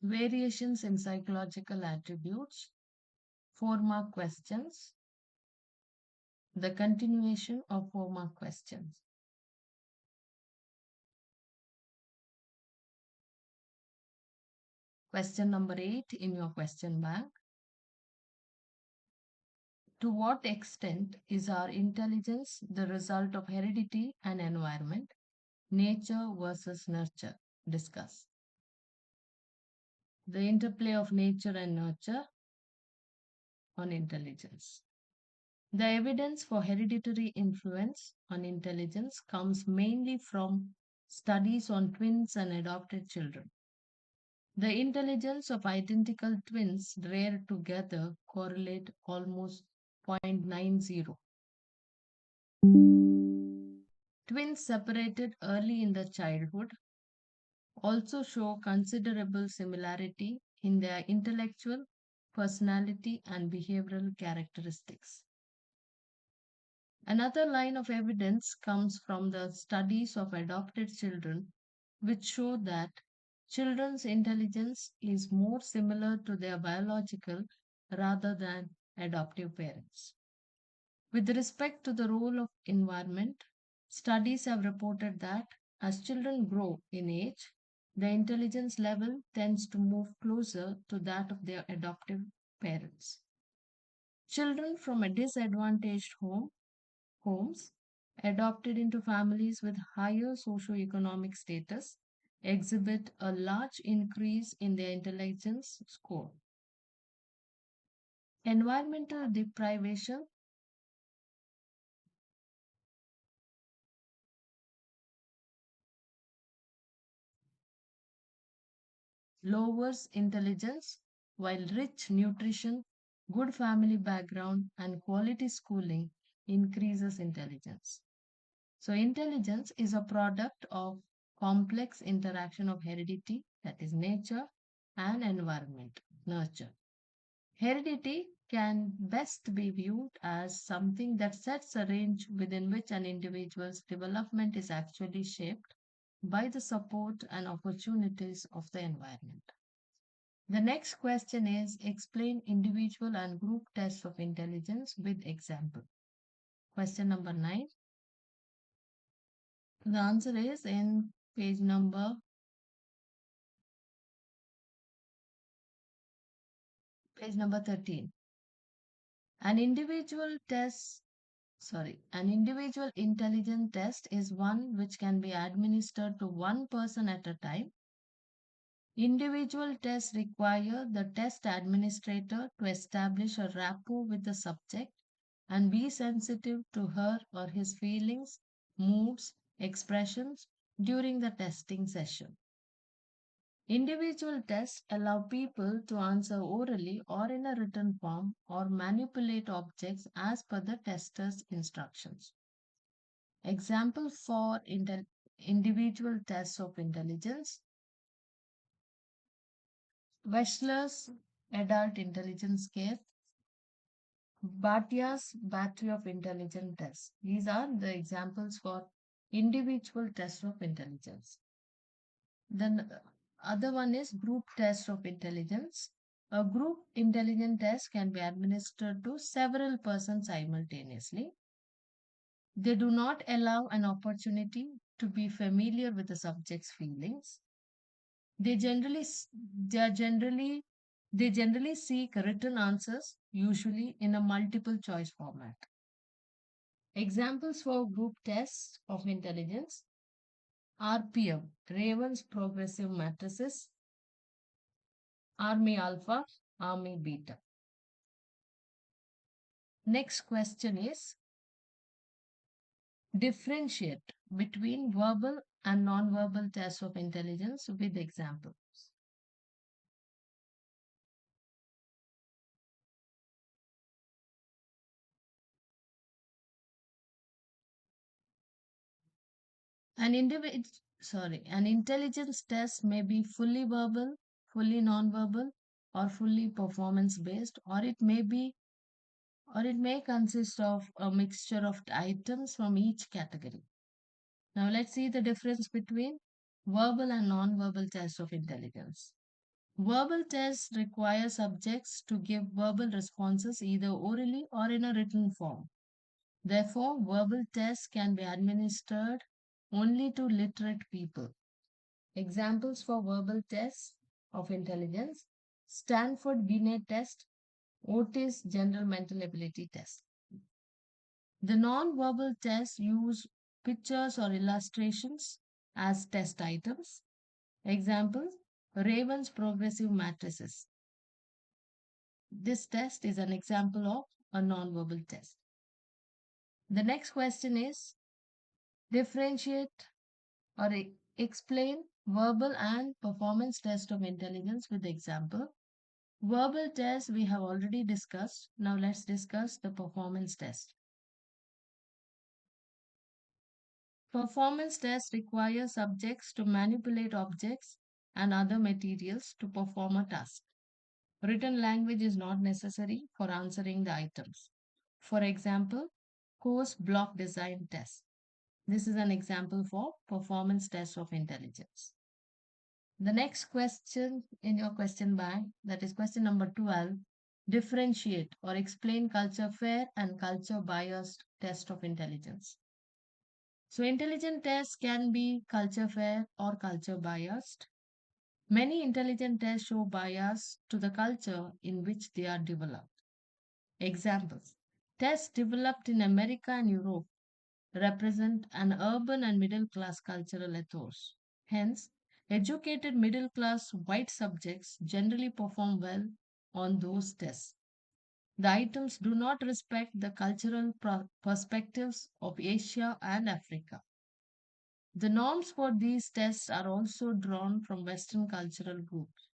Variations in psychological attributes, 4-mark questions, the continuation of 4-mark questions. Question number 8 in your question bank. To what extent is our intelligence the result of heredity and environment, nature versus nurture? Discuss. The interplay of nature and nurture on intelligence. The evidence for hereditary influence on intelligence comes mainly from studies on twins and adopted children. The intelligence of identical twins reared together correlate almost 0.90. Twins separated early in the childhood also show considerable similarity in their intellectual, personality, and behavioral characteristics. Another line of evidence comes from the studies of adopted children, which show that children's intelligence is more similar to their biological rather than adoptive parents. With respect to the role of environment, studies have reported that as children grow in age, the intelligence level tends to move closer to that of their adoptive parents. Children from a disadvantaged homes adopted into families with higher socioeconomic status exhibit a large increase in their intelligence score. Environmental deprivation lowers intelligence, while rich nutrition, good family background, and quality schooling increases intelligence. So, intelligence is a product of complex interaction of heredity, that is nature, and environment, nurture. Heredity can best be viewed as something that sets a range within which an individual's development is actually shaped by the support and opportunities of the environment. The next question is explain individual and group tests of intelligence with example. Question number 9. The answer is in page number 13. An individual test An individual intelligence test is one which can be administered to one person at a time. Individual tests require the test administrator to establish a rapport with the subject and be sensitive to her or his feelings, moods, expressions during the testing session. Individual tests allow people to answer orally or in a written form or manipulate objects as per the tester's instructions. Example for individual tests of intelligence. Wechsler's adult intelligence scale, Bhattia's battery of intelligence tests. These are the examples for individual tests of intelligence. Then other one is group test of intelligence. A group intelligence test can be administered to several persons simultaneously. They do not allow an opportunity to be familiar with the subject's feelings. They generally s- they generally seek written answers, usually in a multiple choice format. Examples for group tests of intelligence: RPM, Raven's progressive matrices, Army Alpha, Army Beta. Next question is differentiate between verbal and non-verbal tests of intelligence with examples. An intelligence test may be fully verbal, fully non-verbal, or fully performance-based, or it may consist of a mixture of items from each category. Now let's see the difference between verbal and non-verbal tests of intelligence. Verbal tests require subjects to give verbal responses either orally or in a written form. Therefore, verbal tests can be administered only to literate people. Examples for verbal tests of intelligence: Stanford Binet test, Otis General Mental Ability test. The non-verbal tests use pictures or illustrations as test items. Examples: Raven's progressive matrices. This test is an example of a non-verbal test. The next question is differentiate or explain verbal and performance test of intelligence with example. Verbal test we have already discussed. Now let's discuss the performance test. Performance tests require subjects to manipulate objects and other materials to perform a task. Written language is not necessary for answering the items. For example, course block design test. This is an example for performance test of intelligence. The next question in your question bank, that is question number 12, differentiate or explain culture fair and culture biased test of intelligence. So intelligent tests can be culture fair or culture biased. Many intelligent tests show bias to the culture in which they are developed. Examples: tests developed in America and Europe represent an urban and middle class cultural ethos. Hence, educated middle class white subjects generally perform well on those tests. The items do not respect the cultural perspectives of Asia and Africa. The norms for these tests are also drawn from Western cultural groups.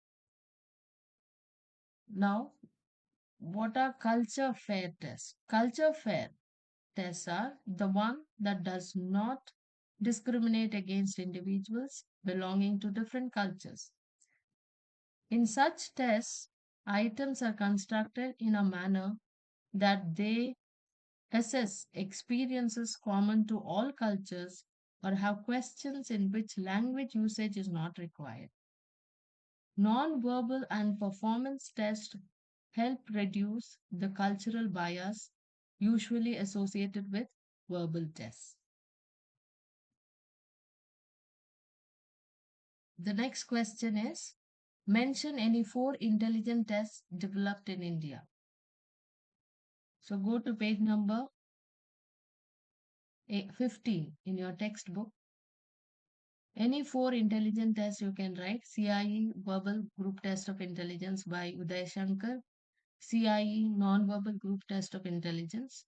Now, what are culture fair tests? Culture fair tests are the one that does not discriminate against individuals belonging to different cultures. In such tests, items are constructed in a manner that they assess experiences common to all cultures or have questions in which language usage is not required. Non-verbal and performance tests help reduce the cultural bias usually associated with verbal tests. The next question is mention any four intelligent tests developed in India. So go to page number 15 in your textbook. Any four intelligent tests you can write: CIE verbal group test of intelligence by Uday Shankar, CIE non-verbal group test of intelligence,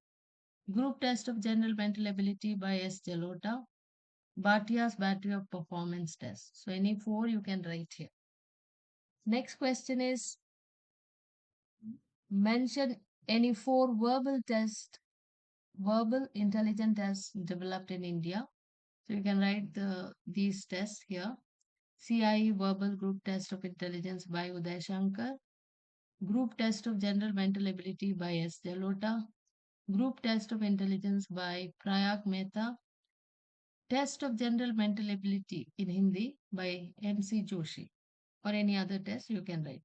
group test of general mental ability by S. Jalota, Bhatia's battery of performance tests. So any four you can write here. Next question is mention any four verbal intelligent tests developed in India. So you can write these tests here. CIE verbal group test of intelligence by Uday Shankar, group test of general mental ability by S. Jalota, group test of intelligence by Prayag Mehta, test of general mental ability in Hindi by MC Joshi, or any other test you can write.